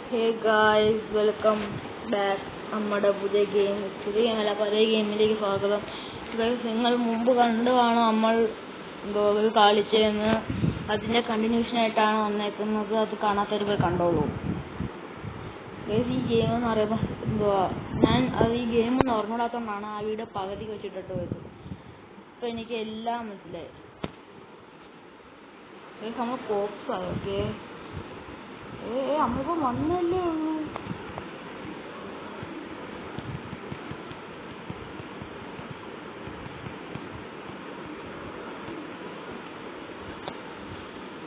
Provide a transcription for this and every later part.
Hey guys, welcome back നമ്മുടെ പുതിയ game. പുതിയ ഗെയിമല്ല, പഴയ ഗെയിമിലേക്ക് സ്വാഗതം. നിങ്ങൾ മുമ്പ് കണ്ടു കാണും നമ്മൾ ഗോകുൽ കളിച്ചെന്ന്. അതിൻ്റെ കണ്ടിന്യൂഷൻ ആയിട്ടാണ് വന്നേക്കുന്നത്. അത് കാണാത്തവർ പോയി കണ്ടോളൂ. ഈ ഗെയിം എന്ന് പറയുമ്പോൾ എന്തുവാ, ഞാൻ ഈ ഗെയിം ഓർമ്മയില്ലാത്തതുകൊണ്ടാണ് ആ വീഡിയോ പകുതി വെച്ചിട്ടിട്ട് പോയത്. ഇപ്പം എനിക്ക് എല്ലാം മനസ്സിലായി. നമ്മൾ കോപ്സാണ്. ഓക്കെ, നമ്മളിപ്പോൾ വന്നല്ലേ ഉള്ളൂ.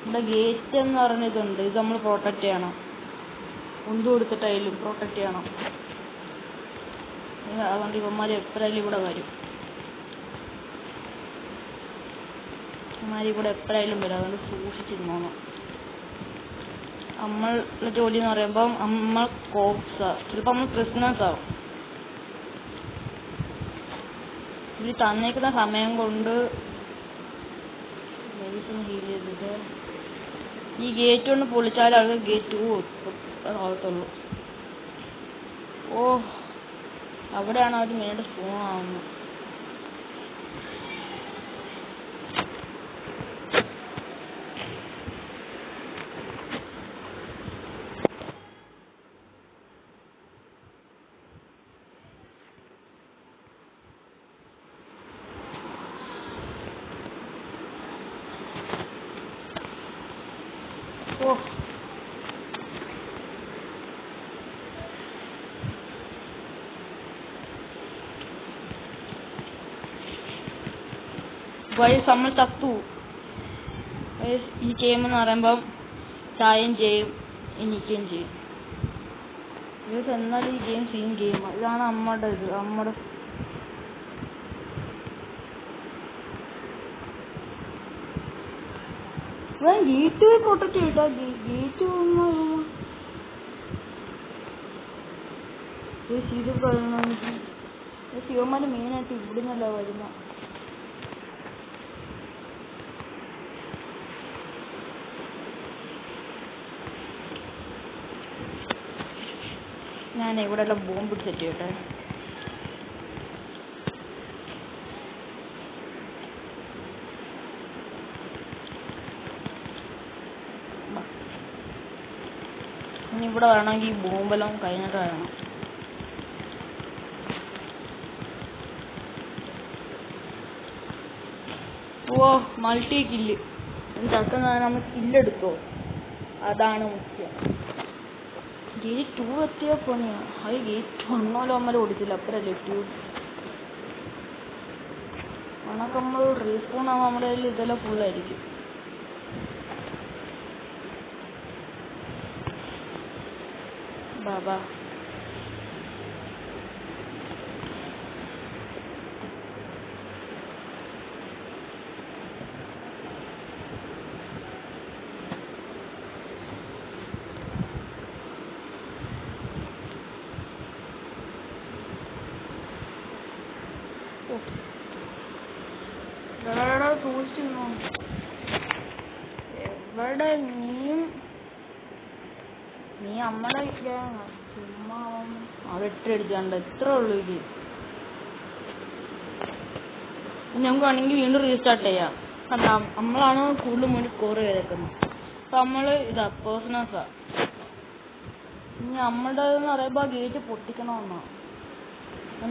ഇവിടെ ഗേറ്റ് എന്ന് പറഞ്ഞിട്ടുണ്ട്. ഇത് നമ്മൾ പ്രൊട്ടക്റ്റ് ചെയ്യണം. ഒന്നും കൊടുത്തിട്ടായാലും പ്രൊട്ടക്റ്റ് ചെയ്യണം. അതുകൊണ്ട് ഇവന്മാർ എപ്പോഴായാലും ഇവിടെ വരും. ഇവിടെ എപ്പോഴായാലും വരും. അതുകൊണ്ട് സൂക്ഷിച്ചിരുന്നോണം. നമ്മളുടെ ജോലി എന്ന് പറയുമ്പോൾ നമ്മൾ കോപ്സാ, ചിലപ്പോൾ നമ്മൾ പ്രിസണേഴ്സ് ആവും. ഇവർ തന്നേക്കുന്ന സമയം കൊണ്ട് ഹീൽ ചെയ്തിട്ട് ഈ ഗേറ്റ് കൊണ്ട് പൊളിച്ചാൽ അത് ഗേറ്റ് 2 ആവത്തുള്ളൂ. അവിടെയാണ് അവർ മെയിനായിട്ട് സ്പൂൺ ആവുന്നത്. നമ്മൾ ചത്തു. ഈ ഗെയിം എന്ന് പറയുമ്പം ചായം ചെയ്യും, എനിക്കും ചെയ്യും. എന്നാലും ഈ ഗെയിം സെയിം ഗെയിമാണ്. ഇതാണ് നമ്മുടെ ഗേറ്റ് പ്രൊട്ടക്ട് ചെയ്തിട്ടാ. ഗേറ്റ് ശിവന്മാര് മെയിനായിട്ട് ഇവിടുന്നല്ല വരുന്ന. ഞാൻ ഇവിടെ എല്ലാം ബോംബ് സെറ്റ് ചെയ്യട്ടെ. ഇനി ഇവിടെ വേണമെങ്കിൽ ഈ ബോംബെല്ലാം കഴിഞ്ഞിട്ട് വേണം. Multi kill. ചക്കുന്ന നമ്മൾ കില്ലെടുത്തോ, അതാണ് മുഖ്യം. ഗേറ്റ് 2 എത്തിയ പണിയാണ്. അത് ഗേറ്റ് 1 അമ്മ ഓടിച്ചില്ല. അപ്പഴല്ലേ 2 കണക്ക് നമ്മൾ റീസ്പോൺ ആകുമ്പോൾ നമ്മുടെ കയ്യിൽ ഇതെല്ലാം ഫുള്ളായിരിക്കും. ബാബാ സൂക്ഷിച്ചിരുന്നോ. എവിടെ നീ നമ്മളെ ചുമ്മാ അടിച്ചാണ്ട് എത്ര ഉള്ളു ഇത്. ഞങ്ങൾക്ക് വേണമെങ്കിൽ വീണ്ടും റീസ്റ്റാർട്ട് ചെയ്യാം. കാരണം നമ്മളാണ് കൂടുതൽ മുന്നിൽ സ്കോർ ചെയ്തേക്കുന്നത്. അപ്പൊ നമ്മള് ഇതാ പേഴ്സണൽസാ. ഇനി നമ്മളുടെ എന്ന് പറയുമ്പോൾ ഗേറ്റ് പൊട്ടിക്കണമെന്നാ.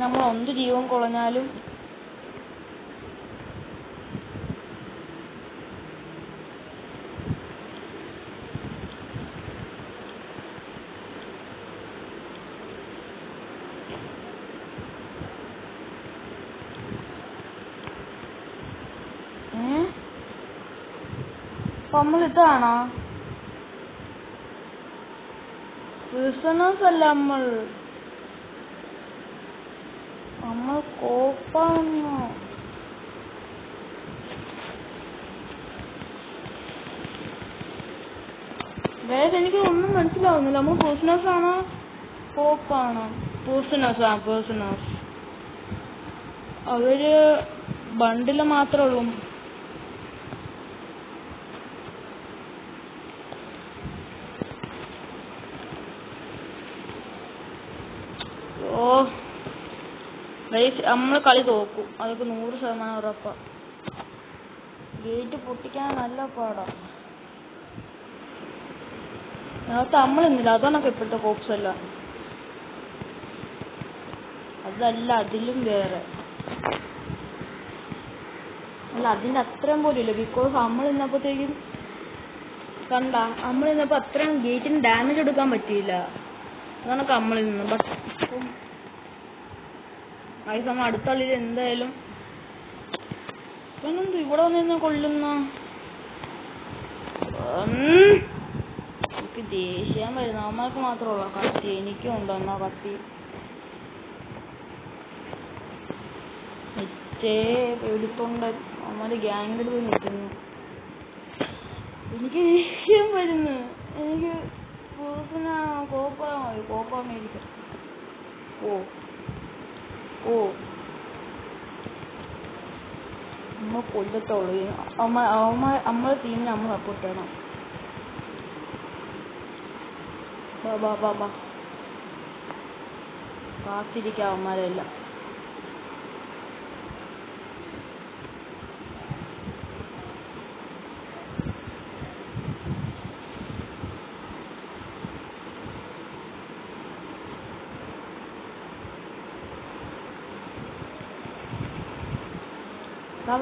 നമ്മൾ എന്ത് ജീവൻ കുളഞ്ഞാലും നമ്മൾ ഇതാണോ പ്രിസണേഴ്സ് അല്ല, നമ്മൾ കോപ്പാണോ? വേറെ എനിക്ക് ഒന്നും മനസ്സിലാവുന്നില്ല. നമ്മൾ പേഴ്സണേഴ്സ് ആണോ കോപ്പാണോ? പേഴ്സണേഴ്സ്. അവര് ബണ്ടില് മാത്രമേ ഉള്ളൂ. ഓ നമ്മൾ കളി തോക്കും, അതൊക്കെ 100% ഉറപ്പാ. ഗേറ്റ് പൊട്ടിക്കാൻ നല്ല പാടാണ്. അതിനകത്ത് നമ്മളിന്നില്ല, അതാണൊക്കെ ഇപ്പോഴത്തെ കോപ്സ് എല്ലാം. അതല്ല, അതിലും വേറെ അല്ല, അതിൻ്റെ അത്രയും പോലും ഇല്ല. ബിക്കോസ് നമ്മൾ ഇന്നപ്പോഴത്തേക്കും നമ്മളിന്നപ്പോൾ അത്രയും ഗേറ്റിന് ഡാമേജ് എടുക്കാൻ പറ്റിയില്ല. അതാണൊക്കെ നമ്മളിൽ നിന്ന്. ബട്ട് ഇപ്പം ആ സമയം അടുത്ത കളിയിൽ എന്തായാലും ഇവനെന്ത് ഇവിടെ വന്നിരുന്ന കൊല്ലുന്ന. എനിക്ക് ദേഷ്യം വരുന്ന. അവന്മാർക്ക് മാത്രമുള്ള കത്തി, എനിക്കും ഉണ്ടോ കത്തി. എടുത്തോണ്ട് അവന്മാര് ഗ്യാങ് എടുത്ത് നിൽക്കുന്നു. എനിക്ക് ദേഷ്യം വരുന്നു. എനിക്ക് കോപ്പ അമേരിക്ക. നമ്മൾ കൊല്ലത്തുള്ളൂ. നമ്മളെ ടീമിനെ നമ്മൾ സപ്പോർട്ട് ചെയ്യണം. ബാ കാത്തിരിക്കാം അവന്മാരെല്ലാം.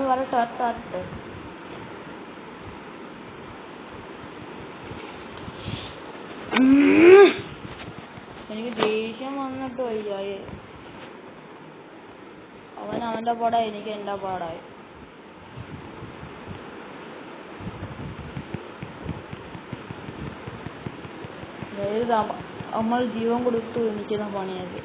വരട്ടെ. എനിക്ക് ദേഷ്യം വന്നിട്ട് വയ്യായി. അവൻ്റെ പാടായി, എനിക്ക് എൻ്റെ പാടായി. നമ്മൾ ജീവൻ കൊടുത്തു എനിക്കുന്ന പണിയത്.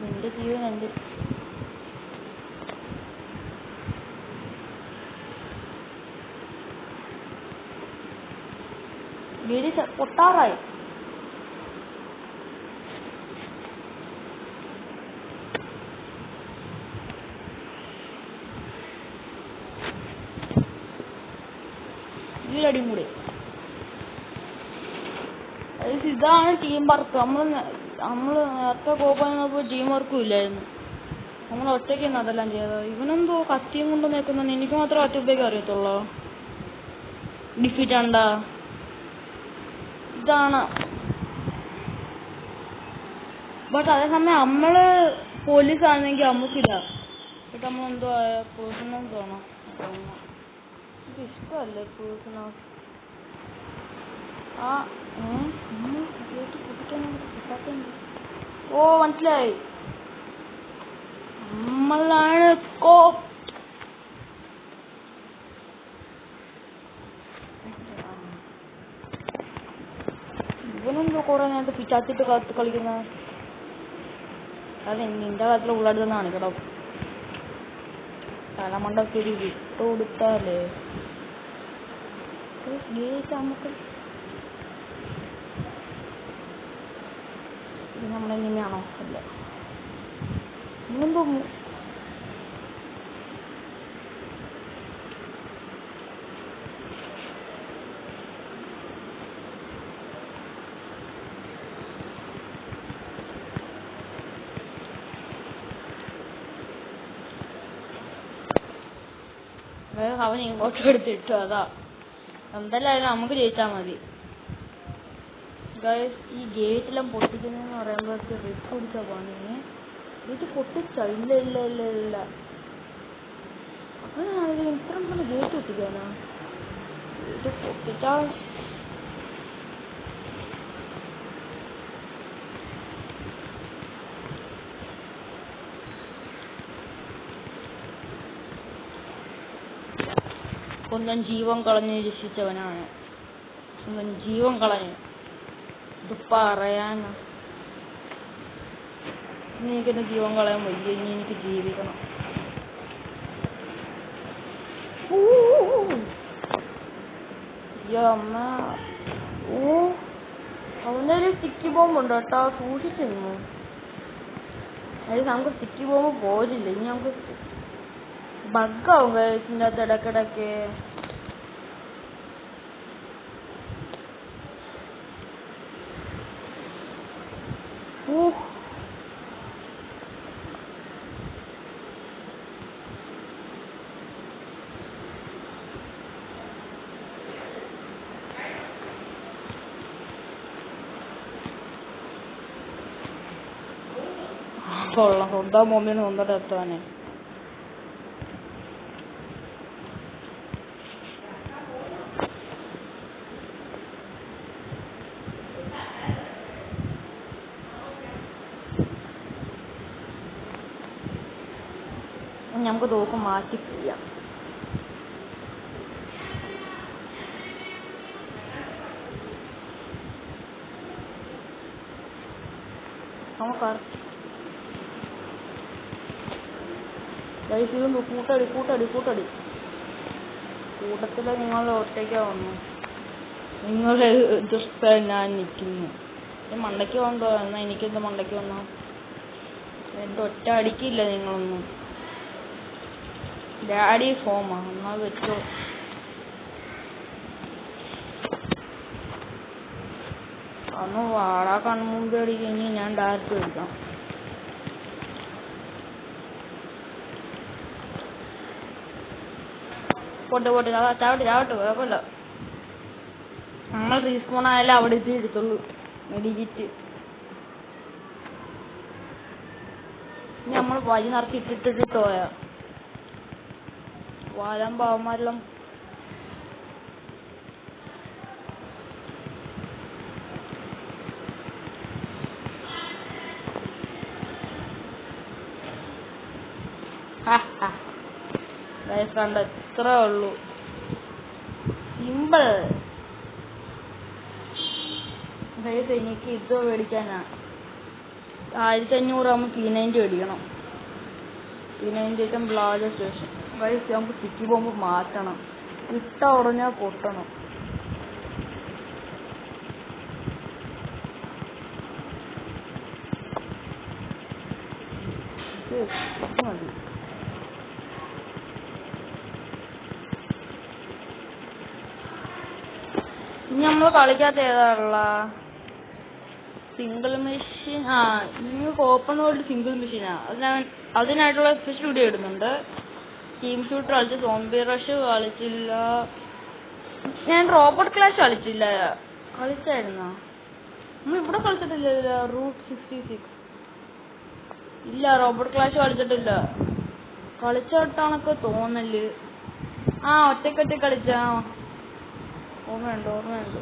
എന്റെ ജീവൻ എൻ്റെ വീട് പൊട്ടാറായി. ഇതിലടിയും കൂടി. ഇതാണ് ടീം വർക്ക്. നമ്മൾ നേരത്തെ കോപ്പാനപ്പോൾ ടീം വർക്കും ഇല്ലായിരുന്നു. നമ്മൾ ഒറ്റയ്ക്കാണ് അതെല്ലാം ചെയ്തത്. ഇവനെന്തോ കത്തിയും കൊണ്ട് നിൽക്കുന്ന. എനിക്ക് മാത്രം ഒറ്റ ഉപയോഗിക്കാൻ അറിയത്തുള്ളൂ. ഡിഫീറ്റ് ആണ്ടാ ഇതാണ്. ബട്ട് അതേസമയം നമ്മള് പോലീസ് ആണെങ്കിൽ നമുക്കില്ല. ബട്ട് നമ്മളെന്തോ പേഴ്സണൽസ് ആണോ? എനിക്ക് ഇഷ്ടമല്ലേ പേഴ്സണൽസ്. ഓ മനസ്സിലായി, നമ്മളാണ് സ്കോപ്പ്. ഇവനെന്തോ കുറെ നേരത്തെ പിച്ചാത്തിട്ട് കാത്ത് കളിക്കുന്ന. അതെ, നിന്റെ കാലത്തിൽ ഉള്ളടുത്തെന്നാണ് കേട്ടോ. തലമണ്ടൊക്കെ ഒരു വിട്ട് കൊടുത്താലേ നമുക്ക് നമ്മളെങ്ങനെയാണോ അല്ല ഇന്നെന്തോ അവൻ ഇങ്ങോട്ട് എടുത്തിട്ടു. അതാ എന്തായാലും നമുക്ക് ജയിച്ചാൽ മതി. ഈ ഗേറ്റെല്ലാം പൊട്ടിക്കുന്നതെന്ന് പറയുമ്പോഴേക്ക് റിസ്ക് പിടിച്ചാൽ പണി. ഗേറ്റ് പൊട്ടിച്ച ഇല്ല അങ്ങനെ ഇത്രയും പോലെ ഗേറ്റ് പൊട്ടിക്കാനാ? ഗേറ്റ് പൊട്ടിച്ചാൽ സ്വന്തം ജീവൻ കളഞ്ഞ് രക്ഷിച്ചവനാണ്. സ്വന്തം ജീവൻ കളഞ്ഞ് ഇത് പറയാനാ? ഇനി എനിക്കെന്റെ ജീവൻ കളയാൻ വയ്യ. ഇനി എനിക്ക് ജീവിക്കണം. അമ്മ അവൻ്റെ ഒരു സ്റ്റിക്കി ബോംബുണ്ട് കേട്ടോ, സൂക്ഷിച്ചിരുന്നു. അത് നമുക്ക് സിറ്റി പോകുമ്പോൾ പോരില്ല. ഇനി നമുക്ക് ബഗ്ഗാവും ഇതിൻ്റെ അകത്ത് ഇടയ്ക്കിടയ്ക്ക്. കൊള്ളാം, സ്വന്തം മൊമ്മിന് സ്വന്തം എത്താനേ. നമുക്ക് തോക്ക് മാറ്റി ചെയ്യാം. നമുക്ക് കൂട്ടടി കൂട്ടടി കൂട്ടടി കൂട്ടത്തില് നിങ്ങൾ ഒറ്റയ്ക്കാ വന്നു. നിങ്ങളെ എതിർത്ത് ഞാൻ നിൽക്കുന്നു. മണ്ടയ്ക്ക് വന്നോ എന്നാ എനിക്കെന്ത് മണ്ടയ്ക്ക് വന്നോ? എൻ്റെ ഒറ്റ അടിക്കില്ല നിങ്ങളൊന്നും. ഡാഡി ഹോമാ എന്നാ വെച്ചോ. അന്ന് വാടാ കൺമുമ്പ് അടിക്കഴിഞ്ഞ് ഞാൻ ഡയറക്റ്റ് എടുക്കാം. പോട്ടെ പോട്ടെ ചാവട്ടെ ചാവട്ടെ, കുഴപ്പമില്ല. നമ്മൾ റീസ്പോൺ ആയാലും അവിടെ എത്തി എടുത്തുള്ളൂ മെഡിജിറ്റ്. നമ്മൾ വഴി നിറച്ച് ഇട്ടിട്ടിട്ട് പോയാ വാഴാൻ പാവന്മാരെല്ലാം കണ്ട ഇത്രേ ഉള്ളൂ. സിമ്പിൾ. എനിക്ക് ഇത് മേടിക്കാനാ 1500 ആകുമ്പോൾ P90 മേടിക്കണം. P90 പ്ലാജ സ്റ്റേഷൻ. നമുക്ക് സിറ്റി ബോംബ് മാറ്റണം. ഇട്ട ഉടനെ പൊട്ടണം. മതി. ഇനി നമ്മൾ കളിക്കാത്ത ഏതാണുള്ള സിംഗിൾ മെഷീൻ? നിങ്ങൾക്ക് ഓപ്പൺ വേൾഡ് സിംഗിൾ മെഷീനാ. അതിനായിട്ടുള്ള സ്പെഷ്യൽ വീഡിയോ ഇടുന്നുണ്ട്. ടീം ഷൂട്ടർ കളിച്ച്, സോംബി റഷ് കളിച്ചില്ല, ഞാൻ റോബോട്ട് ക്ലാഷ് കളിച്ചില്ല. കളിച്ചായിരുന്നോ? നമ്മൾ ഇവിടെ കളിച്ചിട്ടില്ല. റൂട്ട് 66 ഇല്ല, റോബോട്ട് ക്ലാഷ് കളിച്ചിട്ടില്ല. കളിച്ചോട്ടാണൊക്കെ തോന്നല്. ഒറ്റക്കൊറ്റ കളിച്ചാ ഓർമ്മയുണ്ട്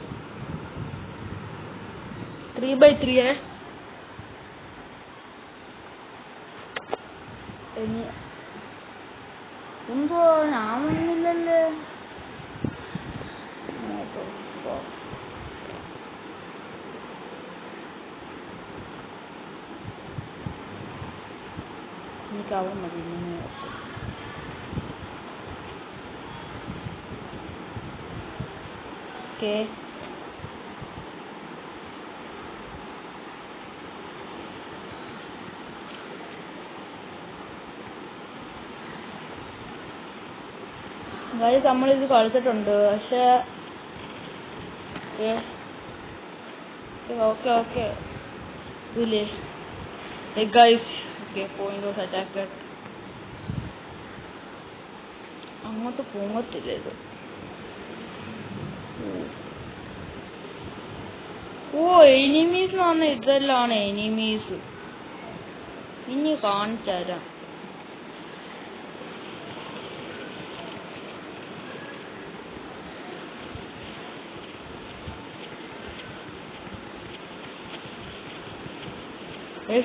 3x3 എന്തോ ഞാൻ വന്നില്ലല്ലേ. എനിക്ക് അവിടെ മതി. ഓക്കെ, ഗൈസ് നമ്മളിത് കളിച്ചിട്ടുണ്ട്. പക്ഷേ ഓക്കെ ഇതില്ലേ guys. Okay, point was attacked. അങ്ങോട്ട് പോകത്തില്ല ഇത്. എനിമീസ് എന്ന് പറഞ്ഞാൽ ഇതെല്ലാം എനിമീസ്. ഇനി കാണിച്ചു തരാം.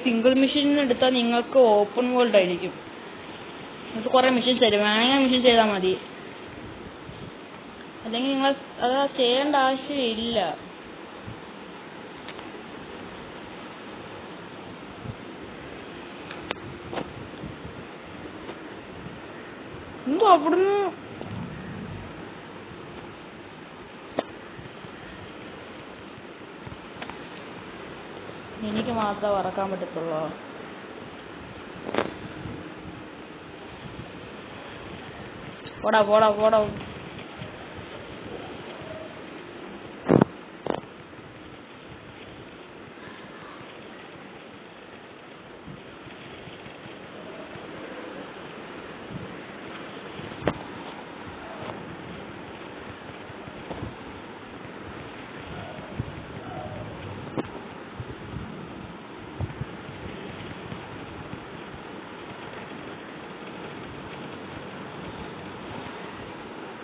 സിംഗിൾ മെഷീൻ എടുത്താൽ നിങ്ങൾക്ക് ഓപ്പൺ വേൾഡ് ആയിരിക്കും. നിങ്ങൾക്ക് കുറെ മെഷീൻസ് തരും. വേണമെങ്കിൽ മെഷീൻ ചെയ്താൽ മതി. അല്ലെങ്കിൽ നിങ്ങൾ അത് ചെയ്യേണ്ട ആവശ്യമില്ല. എന്തോ അവിടുന്ന് എനിക്ക് മാത്രമേ വറക്കാൻ പറ്റത്തുള്ളൂ. പോടാ പോടാ പോടാ.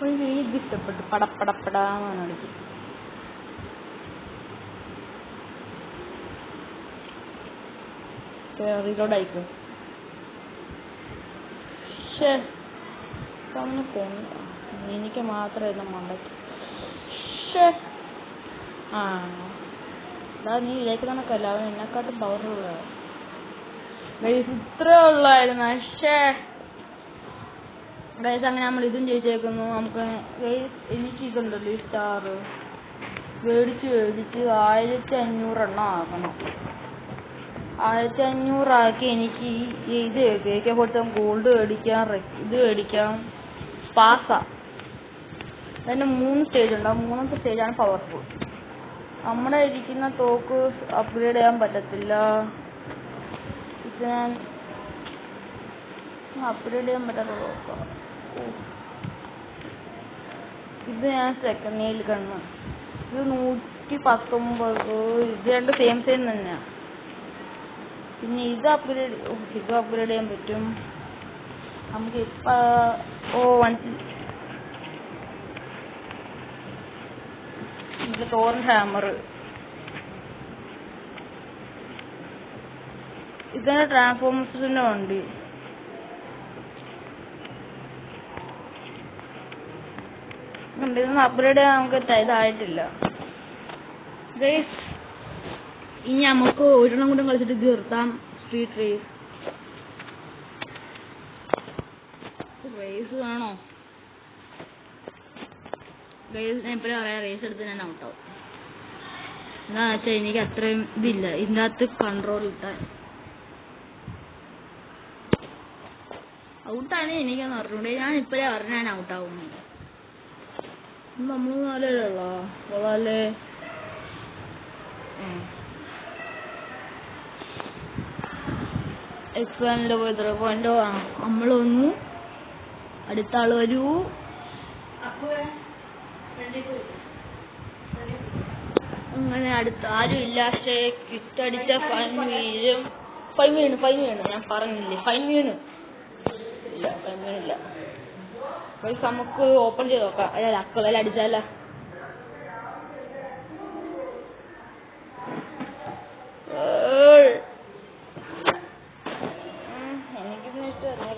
ഇത് ഇഷ്ടപ്പെട്ടു. പടപ്പടപ്പടാന്ന് അടിക്കും. റീലോഡായിക്കും. എനിക്ക് മാത്രമേ മണ്ടയ്ക്ക്. നീ ഇതിലേക്ക് കണക്കല്ല, അവൻ എന്നെക്കാട്ടും പവർഫുള്ളാണ്. ഇത്രേ ഉള്ളായിരുന്നു. ഗൈസ് അങ്ങനെ നമ്മൾ ഇതും ജയിച്ചേക്കുന്നു. നമുക്ക് എനിക്ക് ഇതുണ്ടല്ലോ ഈ സ്റ്റാർ മേടിച്ച് 1500 എണ്ണം ആക്കണം. 1500 ആക്കി എനിക്ക് ഇത് AK-47 ഗോൾഡ് മേടിക്കാം, ഇത് മേടിക്കാം, പാസ്സാ. അതിന് 3 സ്റ്റേജ് ഉണ്ട്. 3ാമത്തെ സ്റ്റേജാണ് പവർഫുൾ. നമ്മുടെ ഇരിക്കുന്ന തോക്ക് അപ്ഗ്രേഡ് ചെയ്യാൻ പറ്റത്തില്ല. ഇത് ഞാൻ അപ്ഗ്രേഡ് ചെയ്യാൻ പറ്റാത്ത തോക്കാം. ഇത് ഞാൻ സെക്കൻഡ് നെയിൽ കണ്ണു. ഇത് 119. ഇത് രണ്ട് സെയിം തന്നെയാണ്. പിന്നെ ഇത് അപ്ഗ്രേഡ് ചെയ്യാൻ പറ്റും നമുക്ക്. ഇത് ടോറന്റ് ഹാമർ. ഇതിന് ട്രാൻസ്ഫോമേഴ്സിന്റെ ഉണ്ട്. ഇതൊന്നും അപ്ഗ്രേഡ് ചെയ്യാൻ നമുക്ക് ഇതായിട്ടില്ല. ഇനി നമുക്ക് ഒരെണ്ണം കൂടെ കളിച്ചിട്ട് തീർത്താം. സ്ട്രീറ്റ് റേസ് വേണോ? ഞാൻ എപ്പോഴും പറയാം, റേസ് എടുത്ത് ഞാൻ ഔട്ടാവും. എന്താണെന്ന് വെച്ചാൽ എനിക്ക് അത്രയും ഇതില്ല ഇതിൻ്റെ അകത്ത് കൺട്രോൾ കിട്ടാൻ. ഔട്ടാണ് എനിക്കൊന്ന് അറിഞ്ഞൂടെ. ഞാൻ ഇപ്പോഴേ പറഞ്ഞ ഞാൻ ഔട്ടാവുന്നു. നമ്മൾ നാലല്ലോ കൊള്ളാല്ലേ. എക്സ്പാൻഡ് പോയി 3.0 നമ്മൾ വന്നു. അടുത്ത ആള് വരൂ. അങ്ങനെ അടുത്ത ആരും ഇല്ല. പക്ഷേ കിട്ടടിച്ച ഫൈൻ വീഴും. ഞാൻ പറഞ്ഞില്ലേ ഫൈൻ വീണ്. ഇല്ല ഫൈൻ വീണില്ല. നമുക്ക് ഓപ്പൺ ചെയ്ത് നോക്കാം. അല്ല അക്കളെല്ലാം അടിച്ചാല.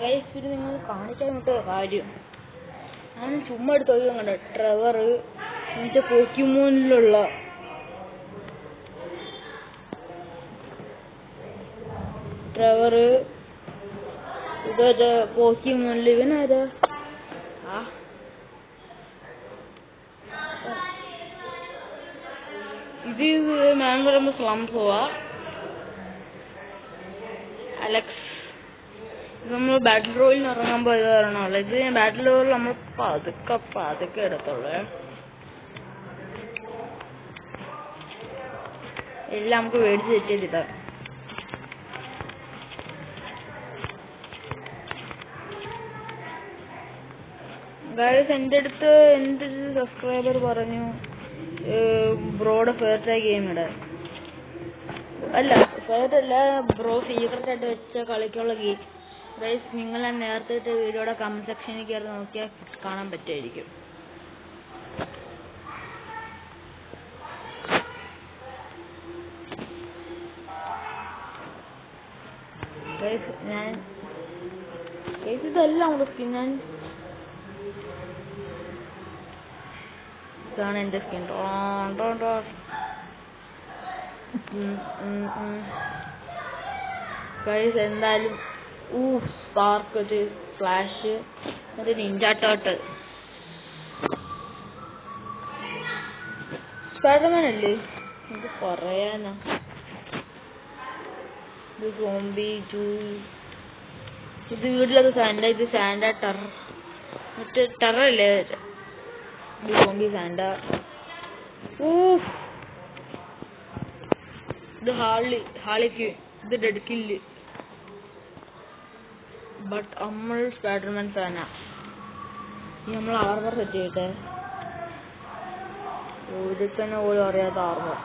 എനിക്കിത് നിങ്ങൾ കാണിക്കാൻ വിട്ട കാര്യം. ഞാൻ ചുമ്മാ എടുത്ത് ഒഴിവ് കണ്ട ട്രെവർ മറ്റേ പോക്കിമോനിലുള്ള ട്രെവർ. ഇത് പോക്കിമോനിൽ ഇവനാരാ? ഇത് ഞാൻ പറയുമ്പോ സ്ലംസ് പോവാ. അലക്സ് നമ്മൾ ബാറ്റിൽ റോയിലിന് ഇറങ്ങുമ്പോൾ ഇത് വരണമല്ലോ. ഇത് ബാറ്റിൽ റോയിൽ നമ്മൾ പതുക്കെ എടുത്തോളൂ. എല്ലാം നമുക്ക് മേടിച്ച് സെറ്റ് ചെയ്തിട്ടാ. ഗൈസ് എൻ്റെ അടുത്ത് എൻ്റെ സബ്സ്ക്രൈബർ പറഞ്ഞു ബ്രോയുടെ ഫേവറേറ്റ് ഗെയിം ഇടാൻ. അല്ല ഫേവറേറ്റ് അല്ല ബ്രോ സീക്രട്ട് ആയിട്ട് വെച്ച കളിക്കുള്ള ഗെയിം. ഗൈസ് നിങ്ങൾ നേരത്തെ ഇട്ട വീഡിയോയുടെ കമന്റ് സെക്ഷനിൽ കയറി നോക്കിയാൽ കാണാൻ പറ്റുമായിരിക്കും. ഞാൻ ഇതെല്ലാം നമ്മുടെ സ്കിൻ. ഇതാണ് എന്റെ സ്കിൻ. ഗൈസ് എന്തായാലും സ്പാർക്ക് ഒരു ഫ്ലാഷ് ഒരു നിഞ്ച ടർട്ടിൽ. സ്പൈഡർമാൻ അല്ലേ ഇത് പറയാനാ. ഇത് സോംബി ഇത് വീട്ടിലൊക്കെ സാൻഡ. ഇത് സാൻഡ ടർ. മറ്റേ ടെററല്ലേ സോംബി സാൻഡ. ഇത് ഹാളിക്ക് ഇത് ഡെഡ് കില്ല്. ബട്ട് നമ്മൾ സ്പൈഡർമാൻ ഫാനാ. നമ്മൾ ആർമർ സെറ്റ് ചെയ്യട്ടെ. ഒരുത്തന്നെ പോലും അറിയാത്ത ആർമർ.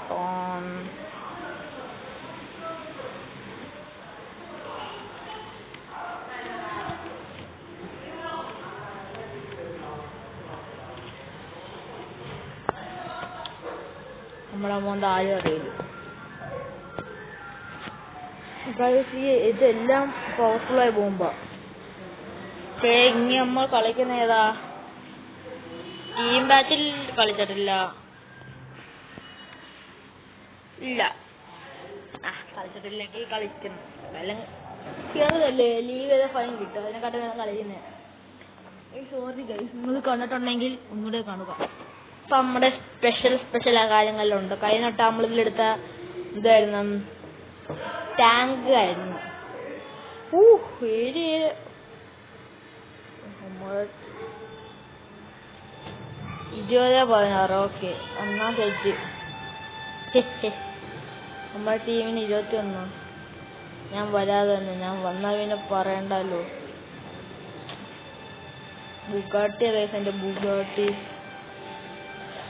നമ്മളെ മോന്റെ ആരും അറിയില്ല. ഇതെല്ലാം പവർഫുള്ളായി പോകുമ്പോ ഇനി നമ്മൾ കളിക്കുന്ന ഏതാ? ടീം ബാറ്റിൽ കളിച്ചിട്ടില്ല. ഇല്ല, കളിച്ചിട്ടില്ലെങ്കിൽ കളിക്കുന്നു. ചെറുതല്ലേ, ലീഗ് ചെയ്ത ഫൈൻ കിട്ടും. അതിനെക്കാട്ടും വേണം കളിക്കുന്നത്. സോറി ഗൈസ്, നിങ്ങൾ കണ്ടിട്ടുണ്ടെങ്കിൽ ഒന്നുകൂടെ കാണുക. ഇപ്പം നമ്മുടെ സ്പെഷ്യൽ കാര്യങ്ങളിലുണ്ട്. കഴിഞ്ഞ വട്ടം നമ്മളിതിലെടുത്ത ഇതായിരുന്നു, ടാങ്ക് ആയിരുന്നു. പേര് 20-16. ഓക്കെ, ഒന്നാം സെറ്റ്. നമ്മുടെ ടീമിന് 21. ഞാൻ വരാതെ തന്നെ, ഞാൻ വന്നാൽ പിന്നെ പറയണ്ടല്ലോ. ബുഗാട്ടി റേസ്, എൻ്റെ ബുഗാട്ടി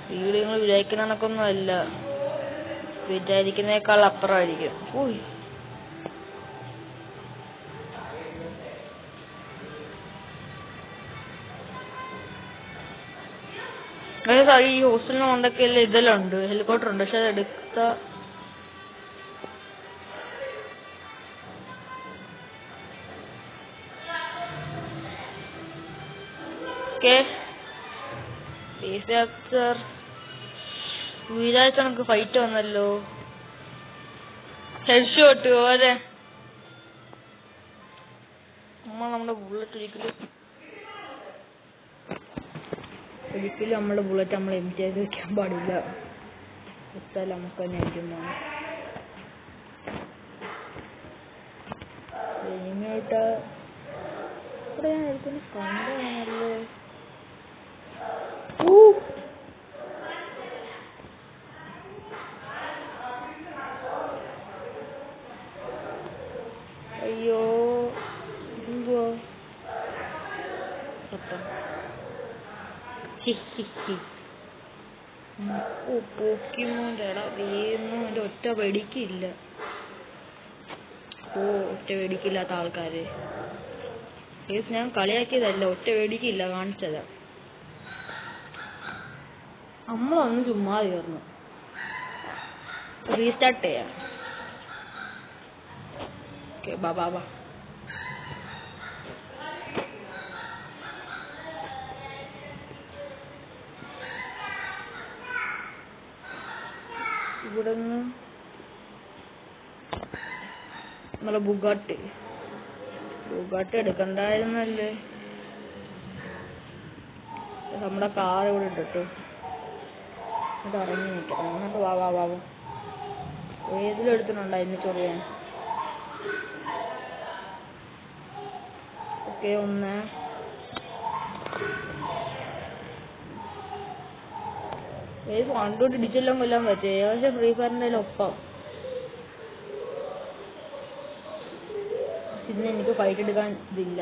സ്പീഡ് നിങ്ങൾ വിചാരിക്കുന്ന കണക്കൊന്നും അല്ല, വിചാരിക്കുന്നേക്കാൾ അപ്പുറമായിരിക്കും. ഈ ഹോസ്റ്റലിന് കൊണ്ടൊക്കെ ഇതെല്ലാം ഉണ്ട്, ഹെലികോപ്റ്റർ ഉണ്ട്. പക്ഷെ അതെടുത്ത വിചാരിച്ച നമുക്ക് ഫൈറ്റ് വന്നല്ലോ. ഹെഡ് ഷോട്ട് ഓരെ നമ്മുടെ ബുള്ളറ്റ് ഒരിക്കലും നമ്മുടെ ബുള്ളറ്റ് നമ്മൾ എം ചെയ്ത് വെക്കാൻ പാടില്ല. എത്താൽ നമുക്ക് തന്നെ ആയിരിക്കും. ഇനിമേട്ട് ഇവിടെ ഞാൻ എടുക്കുന്ന കണ്ടാണല്ലേ. അയ്യോ, പോക്കിമോന്റെ വീഴുന്നു. ഒറ്റ വെടിക്കില്ല. ഒറ്റ വെടിക്കില്ലാത്ത ആൾക്കാര്. ഞാൻ കളിയാക്കിയതല്ല, ഒറ്റ വെടിക്കില്ല, കാണിച്ചതാ. നമ്മളൊന്ന് ചുമ്മാ തീർന്നു. റീസ്റ്റാർട്ട് ചെയ്യാം. ഓക്കെ, ബാബാ. ഇവിടെ നിന്ന് നമ്മളെ ബുഗാട്ടി എടുക്കണ്ടായിരുന്നല്ലേ. നമ്മുടെ കാർ ഇവിടെ ഇട്ടിട്ട് എന്നിട്ട് ഇറങ്ങി നിൽക്കണം. എന്നിട്ട് വാ ഏതിലെടുത്തിട്ടുണ്ടായിരുന്നു ചൊറിയാൻ. ഓക്കെ, ഒന്ന് കണ്ടോട്ട് ഡിജിറ്റെല്ലാം കൊല്ലാൻ പറ്റും. ഏകദേശം ഫ്രീ ഫയറിൻ്റെ ഒപ്പം. പിന്നെ എനിക്ക് ഫൈറ്റ് എടുക്കാൻ ഇതില്ല.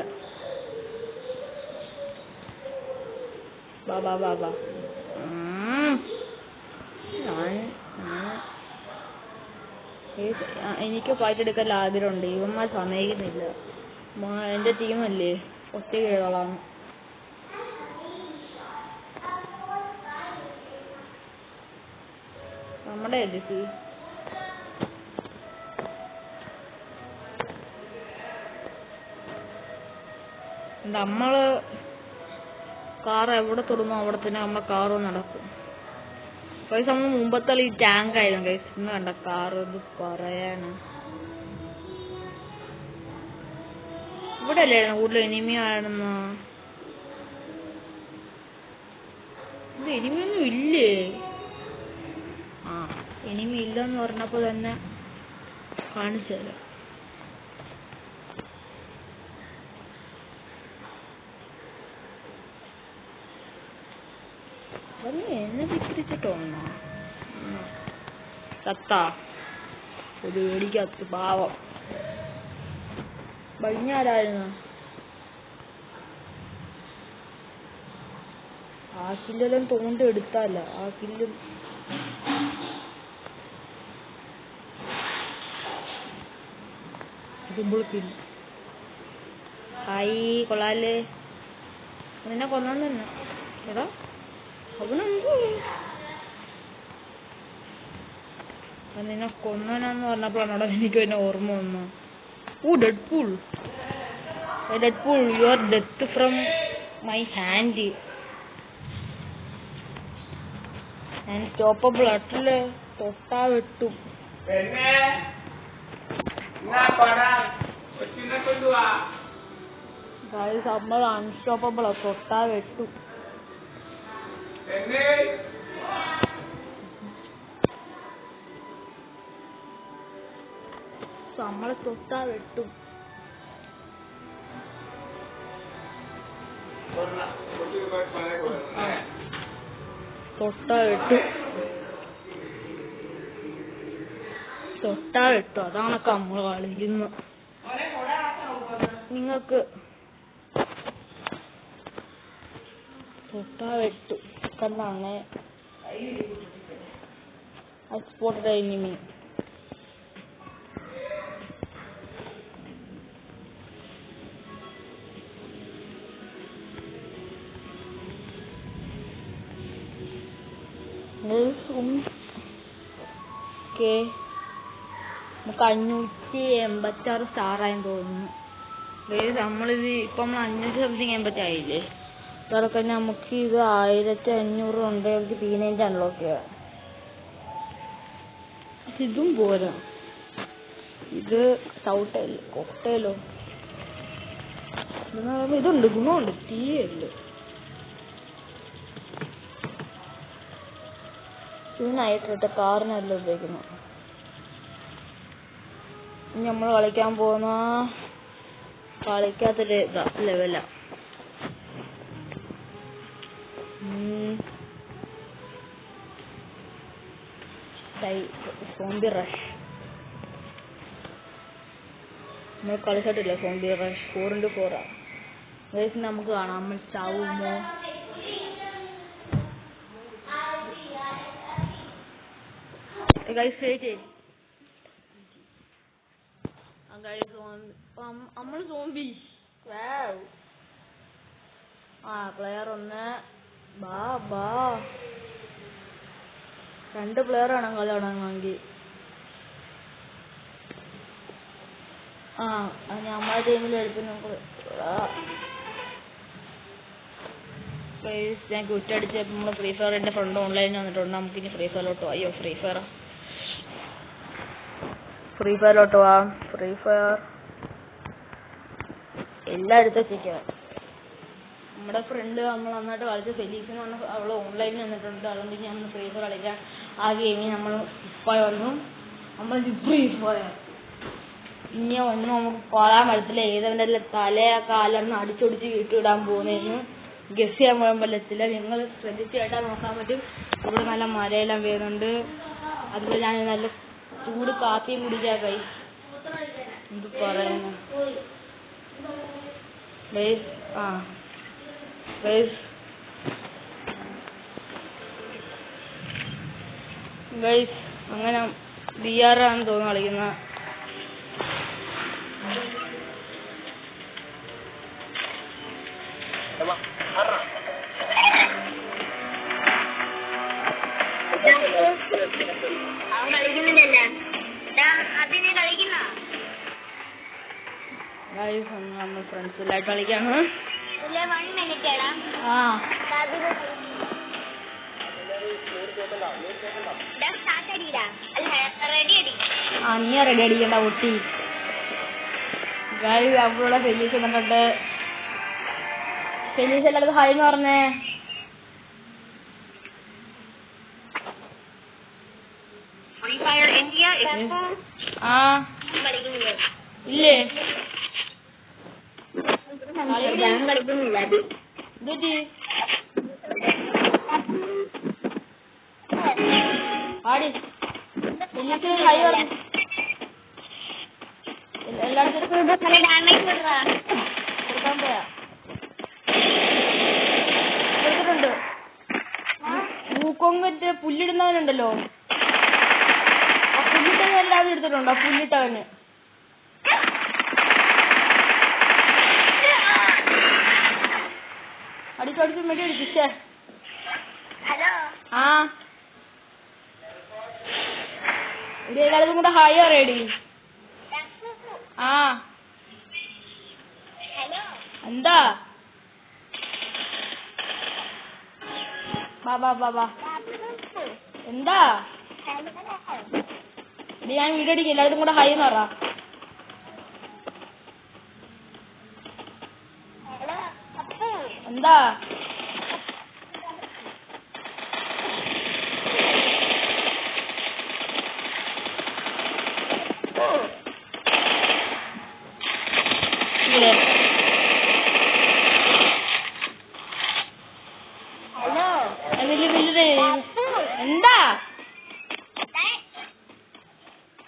ബാ എനിക്ക് ഫൈറ്റ് എടുക്കാൻ ആഗ്രഹമുണ്ട്. ഇവന്മാർ സമ്മതിക്കുന്നില്ല. എൻ്റെ ടീമല്ലേ, ഒറ്റ കേളാണ്. നമ്മുടെ നമ്മള് കാർ എവിടെ തൊടുന്നു അവിടെ തന്നെ നമ്മളെ കാറ് നടക്കും. പൈസ നമ്മൾ മുമ്പത്തെ ഈ ടാങ്ക് ആയിരുന്നു കൈസ്. ഇന്ന് കണ്ട കാറ്, ഇത് പറയാനാ. ഇവിടെ അല്ലായിരുന്നു കൂടുതൽ എനിമി ആണെന്ന്. ഇത് എനിമിയൊന്നും ഇല്ലേ? എനിമി ഇല്ലെന്ന് പറഞ്ഞപ്പോ തന്നെ കാണിച്ചത്. പേടിപ്പിച്ചിട്ടോന്നോ ചത്താ ഒരു പേടിക്കത്ത് പാവം. കഴിഞ്ഞാരായിരുന്നു ആ കില്ലെല്ലാം തോണ്ടി എടുത്തല്ല ആ കില്ലും ഹായ് കൊള്ളാല് നിന്നെ കൊന്നു തന്നെ എടാ അവനെന്തോ നിന്നെ കൊന്നനാന്ന് പറഞ്ഞപ്പോഴാണോ എനിക്ക് പിന്നെ ഓർമ്മ വന്നു. Deadpool your death from my hand unstoppable അട്ടില് തൊട്ടാ വെട്ടും. നമ്മൾ അൺസ്റ്റോപ്പബിളാ തൊട്ടാ വെട്ടും. നമ്മളെ തൊട്ടാ വെട്ടും. തൊട്ടാ വെട്ടു അതാണൊക്കെ നമ്മൾ കളിക്കുന്നു. നിങ്ങൾക്ക് തൊട്ടാ വെട്ടു കണ്ടാണ് എക്സ്പോർട്ടഡ് എനിമി. നമുക്ക് 586 സ്റ്റാറായെന്ന് തോന്നുന്നു. നമ്മളിത് ഇപ്പം 500 സംതിങ് 80 ആയില്ലേ. ഇതൊക്കെ നമുക്ക് ഇത് 1500 ഉണ്ട്. P90 അൺലോക്ക് ചെയ്യാം. ഇതും പോരാ, ഇത് ചവിട്ടല്ലോ കൊട്ടയിലോ ഇതുണ്ട് ഗുണമുണ്ട് തീയല്ലോ. ഇതിനായിട്ടിട്ട് കാറിനല്ല ഉപയോഗിക്കുന്നു. നമ്മൾ കളിക്കാൻ പോകുന്ന കളിക്കാത്തൊരു ലെവലാ. സോംബി റഷ് നമ്മൾ കളിച്ചിട്ടില്ല. സോംബി റഷ് 4x4 നമുക്ക് കാണാം നമ്മൾ ചാവുമോ. നമ്മള് സോംബി പ്ലെയർ 1 ബാ 2 പ്ലെയർ ആണ് കളി തുടങ്ങണമെങ്കിൽ. നമ്മളെ ടീമിൽ എടുത്ത് ഞാൻ കുറ്റടിച്ച് നമ്മള് ഫ്രീ ഫയറിന്റെ ഫ്രണ്ട് ഓൺലൈനിൽ വന്നിട്ടുണ്ട്. നമുക്കിനി ഫ്രീ ഫയറിലോട്ട് പോവാം. അയ്യോ ഫ്രീ ഫയറിലോട്ട് പോവാം. ഫ്രീ ഫയർ എല്ലായിടത്തും എത്തിക്കാം. നമ്മുടെ ഫ്രണ്ട് നമ്മൾ നന്നായിട്ട് കളിച്ച് ഫെലീസ് എന്ന് പറഞ്ഞാൽ അവള് ഓൺലൈനിൽ വന്നിട്ടുണ്ട്. അതുകൊണ്ട് ഞാൻ ഫ്രീ ഫയർ കളിക്കാം. ആ ഗെയിമിൽ നമ്മൾ ഇപ്പോൾ വന്നു. നമ്മൾ ഫ്രീ ഫയർ ഇനി ഒന്നും നമുക്ക് പറയാൻ പറ്റത്തില്ല. ഏതെങ്കിലും തലയോ കാലൊന്നും അടിച്ചൊടിച്ച് വീട്ടിടാൻ പോകുന്നതെന്ന് ഗസ് ചെയ്യാൻ പോകാൻ പറ്റത്തില്ല. നിങ്ങൾ ശ്രദ്ധിച്ച് കേട്ടാൽ നോക്കാൻ പറ്റും. ഇവിടെ നല്ല മരയെല്ലാം വരുന്നുണ്ട്. അതുപോലെ ഞാൻ നല്ല ചൂട് കാപ്പിയും കുടിക്കാൻ എന്ത് പറയുന്നു ഗൈസ്. അങ്ങനെ BR ആണെന്ന് തോന്നുന്നു കളിക്കുന്ന. നമ്മൾ ഫ്രണ്ട്സിലായിട്ട് കളിക്കാണ്. നീ റെഡി അടിക്കണ്ട കുട്ടി. അവളുടെ ഫെലീസ് കണ്ടിട്ട് ഫെലീസ് എല്ലാവരും ഹായ് എന്ന് പറഞ്ഞേ. ഇല്ലേ ആടി എല്ലാത്തിനും ഹൈ പറഞ്ഞു. എല്ലായിടത്തും കൊടുക്കാൻ പോയാ കൊടുത്തിട്ടുണ്ട്. മൂക്കൊങ്ങറ്റ് പുല്ലിടുന്നവനുണ്ടല്ലോ, ആ പുല്ലിട്ടവൻ എല്ലാവരും എടുത്തിട്ടുണ്ടോ? പുല്ലിട്ടവന് അടിച്ചടിച്ച് മെടി അടിപ്പിച്ചേ. ആ ഇത് എല്ലാവരും കൂടെ ഹായ് അറിയടി. ആ എന്താ ബാ എന്താ ഞാൻ വീഡിയോ അടിക്കും, എല്ലാവരും കൂടെ ഹായ് എന്ന് പറ. എന്താ എന്താ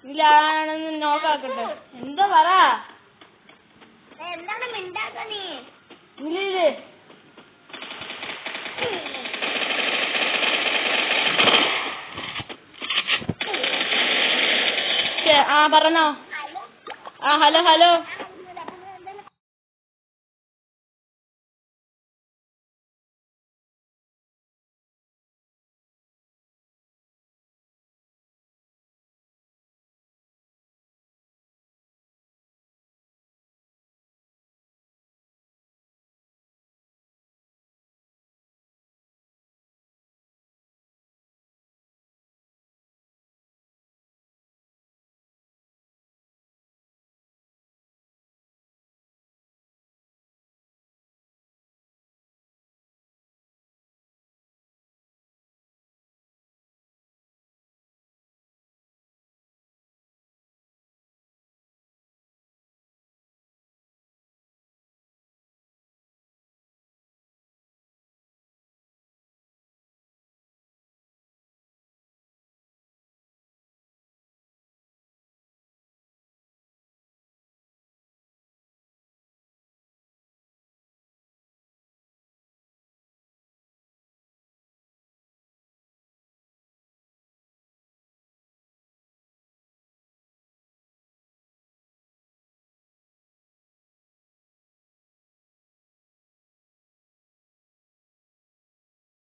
ഇതിലാണെന്ന് നോക്കാക്കട്ടെ. എന്താ പറ ഇല്ലേ? ആ പറഞ്ഞോ. ആ ഹലോ